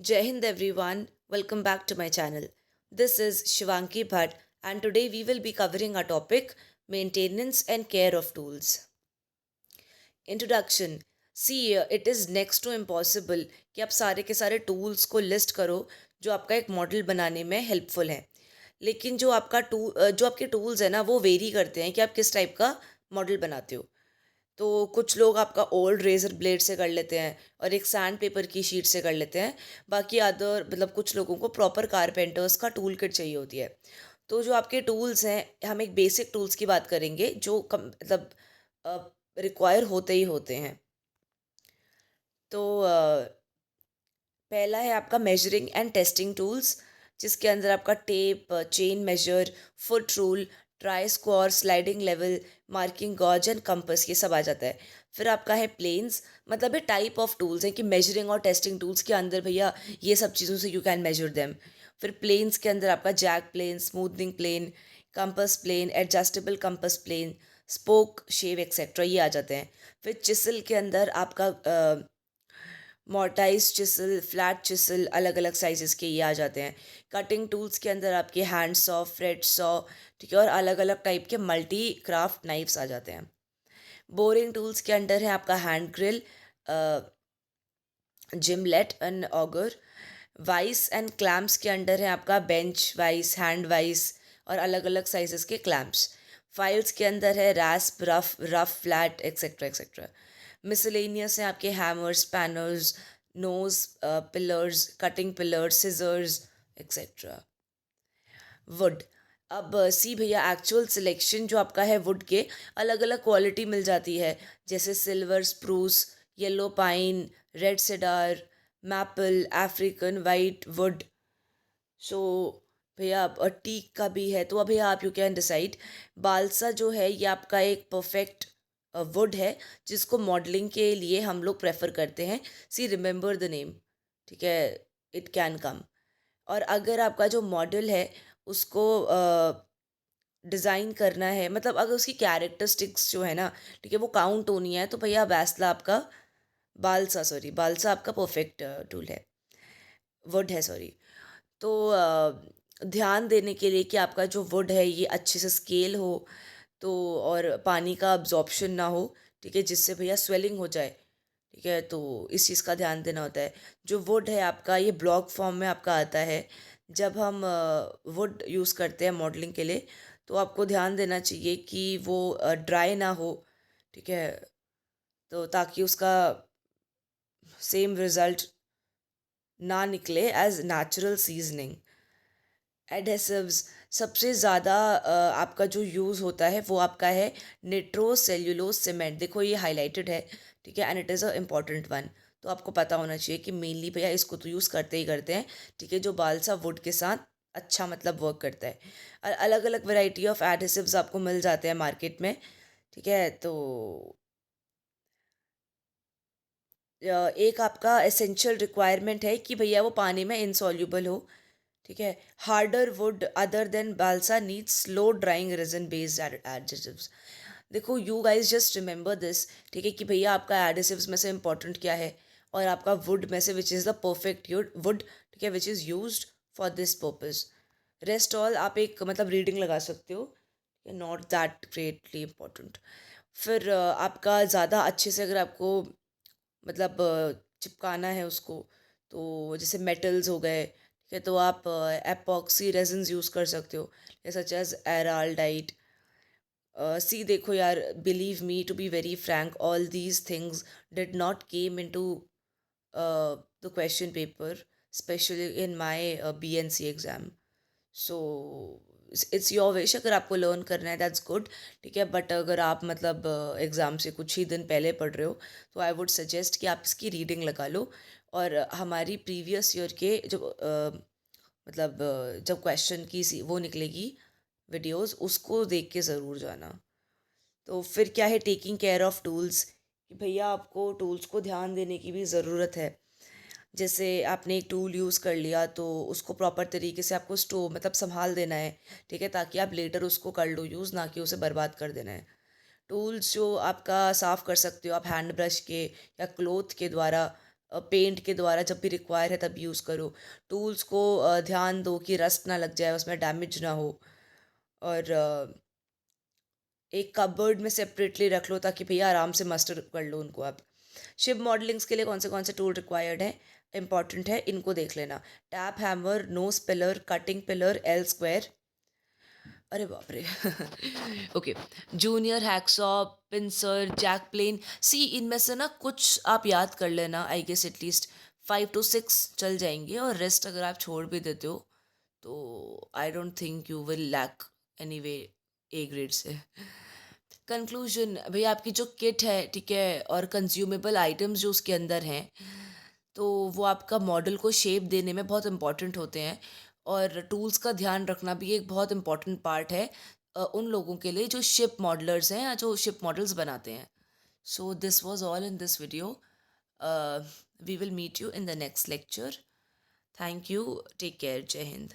Jai Hind everyone, welcome back to my channel. This is Shivanki Bhatt and today we will be covering our topic maintenance and care of tools. Introduction. See, it is next to impossible कि आप सारे के सारे tools को list करो जो आपका एक मॉडल बनाने में हेल्पफुल हैं। लेकिन जो आपके टूल्स हैं ना वो वेरी करते हैं कि आप किस टाइप का मॉडल बनाते हो। तो कुछ लोग आपका ओल्ड रेजर ब्लेड से कर लेते हैं और एक सैंड पेपर की शीट से कर लेते हैं। बाकी अदर मतलब कुछ लोगों को प्रॉपर कारपेंटर्स का टूल किट चाहिए होती है। तो जो आपके टूल्स हैं, हम एक बेसिक टूल्स की बात करेंगे जो मतलब रिक्वायर होते ही होते हैं। तो पहला है आपका मेजरिंग एंड टेस्टिंग टूल्स, जिसके अंदर आपका tape, chain measure, foot rule, try square, sliding level, marking gauge and compass, ये सब आ जाता है। फिर आपका है प्लेन्स, मतलब ये टाइप ऑफ टूल्स हैं कि मेजरिंग और टेस्टिंग टूल्स के अंदर भैया ये सब चीज़ों से यू कैन मेजर देम। फिर प्लेन्स के अंदर आपका jack plane, smoothing plane, compass plane, adjustable compass plane, spoke shave etcetera, ये आ जाते हैं। फिर चिसल के अंदर आपका मोर्टाइज चिसल, फ्लैट चिसल, अलग अलग साइजेस के ये आ जाते हैं। कटिंग टूल्स के अंदर आपके हैंड सॉ, फ्रेट सॉ, ठीक है, और अलग अलग टाइप के मल्टी क्राफ्ट नाइफ्स आ जाते हैं। बोरिंग टूल्स के अंदर है आपका hand grill, gimlet and auger. Vice and clamps के अंडर है आपका बेंच वाइस, हैंड वाइस और अलग अलग साइजेस के क्लैम्प्स। फाइल्स के अंदर है rasp, rough flat etcetera etcetera. Miscellaneous है आपके hammers, spanners, nose pliers, cutting pliers, scissors etcetera. Wood. अब सी भैया, एक्चुअल सिलेक्शन जो आपका है वुड के, अलग अलग क्वालिटी मिल जाती है, जैसे silver spruce, yellow pine, red cedar, maple, African white wood. So भैया अब टीक का भी है, तो अभी आप यू कैन डिसाइड। बालसा जो है ये आपका एक परफेक्ट वुड है जिसको मॉडलिंग के लिए हम लोग प्रेफर करते हैं। सी रिमेंबर द नेम, ठीक है, इट कैन कम। और अगर आपका जो मॉडल है उसको डिज़ाइन करना है, मतलब अगर उसकी कैरेक्टरिस्टिक्स जो है ना, ठीक है, वो काउंट होनी है, तो भैया वैसला आपका बालसा आपका परफेक्ट टूल है, वुड है सॉरी। तो ध्यान देने के लिए कि आपका जो वुड है ये अच्छे से स्केल हो, तो और पानी का अब्जॉर्प्शन ना हो, ठीक है, जिससे भैया स्वेलिंग हो जाए, ठीक है, तो इस चीज़ का ध्यान देना होता है। जो वुड है आपका ये ब्लॉक फॉर्म में आपका आता है। जब हम वुड यूज़ करते हैं मॉडलिंग के लिए, तो आपको ध्यान देना चाहिए कि वो ड्राई ना हो, ठीक है, तो ताकि उसका सेम रिजल्ट ना निकले एज नेचुरल सीजनिंग। एडहेसिव्स, सबसे ज़्यादा आपका जो यूज़ होता है वो आपका है निट्रोसेल्युलोज सीमेंट। देखो ये हाईलाइटेड है, ठीक है, and it is a important one. तो आपको पता होना चाहिए कि मेनली भैया इसको तो यूज़ करते ही करते हैं, ठीक है, जो बालसा वुड के साथ अच्छा मतलब वर्क करता है। और अलग अलग वैरायटी ऑफ एडहेसिव्स आपको मिल जाते हैं मार्केट में, ठीक है। तो एक आपका एसेंशियल रिक्वायरमेंट है कि भैया वो पानी में इनसॉल्यूबल हो, ठीक है। Harder wood other than balsa need slow drying resin based additives. देखो you guys just remember this, ठीक है, कि भैया आपका एडिटिव्स में से इंपॉर्टेंट क्या है, और आपका वुड में से which is the perfect would, ठीक है, which is used for this purpose. Rest all आप एक मतलब रीडिंग लगा सकते हो, नॉट दैट ग्रेटली इम्पोर्टेंट। फिर आपका ज़्यादा अच्छे से अगर आपको मतलब चिपकाना है उसको, तो जैसे मेटल्स हो गए, ठीक है, तो आप एपॉक्सी रेजन्स यूज़ कर सकते हो, सच एज एराल्डाइट। सी देखो यार, believe me to be very frank, all these things did not came in to the question paper, specially in my BNC exam. So it's your wish, अगर आपको learn करना है that's good, ठीक है, but अगर आप मतलब एग्ज़ाम से कुछ ही दिन पहले पढ़ रहे हो, तो आई वुड सजेस्ट कि आप इसकी रीडिंग लगा लो। और हमारी प्रीवियस ईयर के जो मतलब जब क्वेश्चन की वो निकलेगी वीडियोस, उसको देख के ज़रूर जाना। तो फिर क्या है टेकिंग केयर ऑफ़ टूल्स, कि भैया आपको टूल्स को ध्यान देने की भी ज़रूरत है। जैसे आपने एक टूल यूज़ कर लिया तो उसको प्रॉपर तरीके से आपको मतलब संभाल देना है, ठीक है, ताकि आप लेटर उसको कर लो यूज़, ना कि उसे बर्बाद कर देना है। टूल्स जो आपका साफ़ कर सकते हो आप हैंड ब्रश के या क्लोथ के द्वारा, पेंट के द्वारा जब भी रिक्वायर है तब यूज़ करो। टूल्स को ध्यान दो कि रस्ट ना लग जाए, उसमें डैमेज ना हो। और एक कपबोर्ड में सेपरेटली रख लो ताकि भैया आराम से मास्टर कर लो उनको आप। शिप मॉडलिंग्स के लिए कौन से टूल रिक्वायर्ड है, इंपॉर्टेंट है, इनको देख लेना। Tap hammer, nose plier, cutting plier, L square, अरे बाप रे okay, junior hacksaw, pincer, jack plane. See इनमें से ना कुछ आप याद कर लेना, आई गेस एटलीस्ट 5 to 6 चल जाएंगे, और रेस्ट अगर आप छोड़ भी देते हो तो I don't think you will lack any way A grade से। कंक्लूजन, भैया आपकी जो किट है, ठीक है, और कंज्यूमेबल आइटम्स जो उसके अंदर हैं, तो वो आपका मॉडल को शेप देने में बहुत इंपॉर्टेंट होते हैं। और टूल्स का ध्यान रखना भी एक बहुत इंपॉर्टेंट पार्ट है उन लोगों के लिए जो शिप मॉडलर्स हैं या जो शिप मॉडल्स बनाते हैं। So this was all in this video. We will meet you in the next lecture. Thank you, take care, जय हिंद।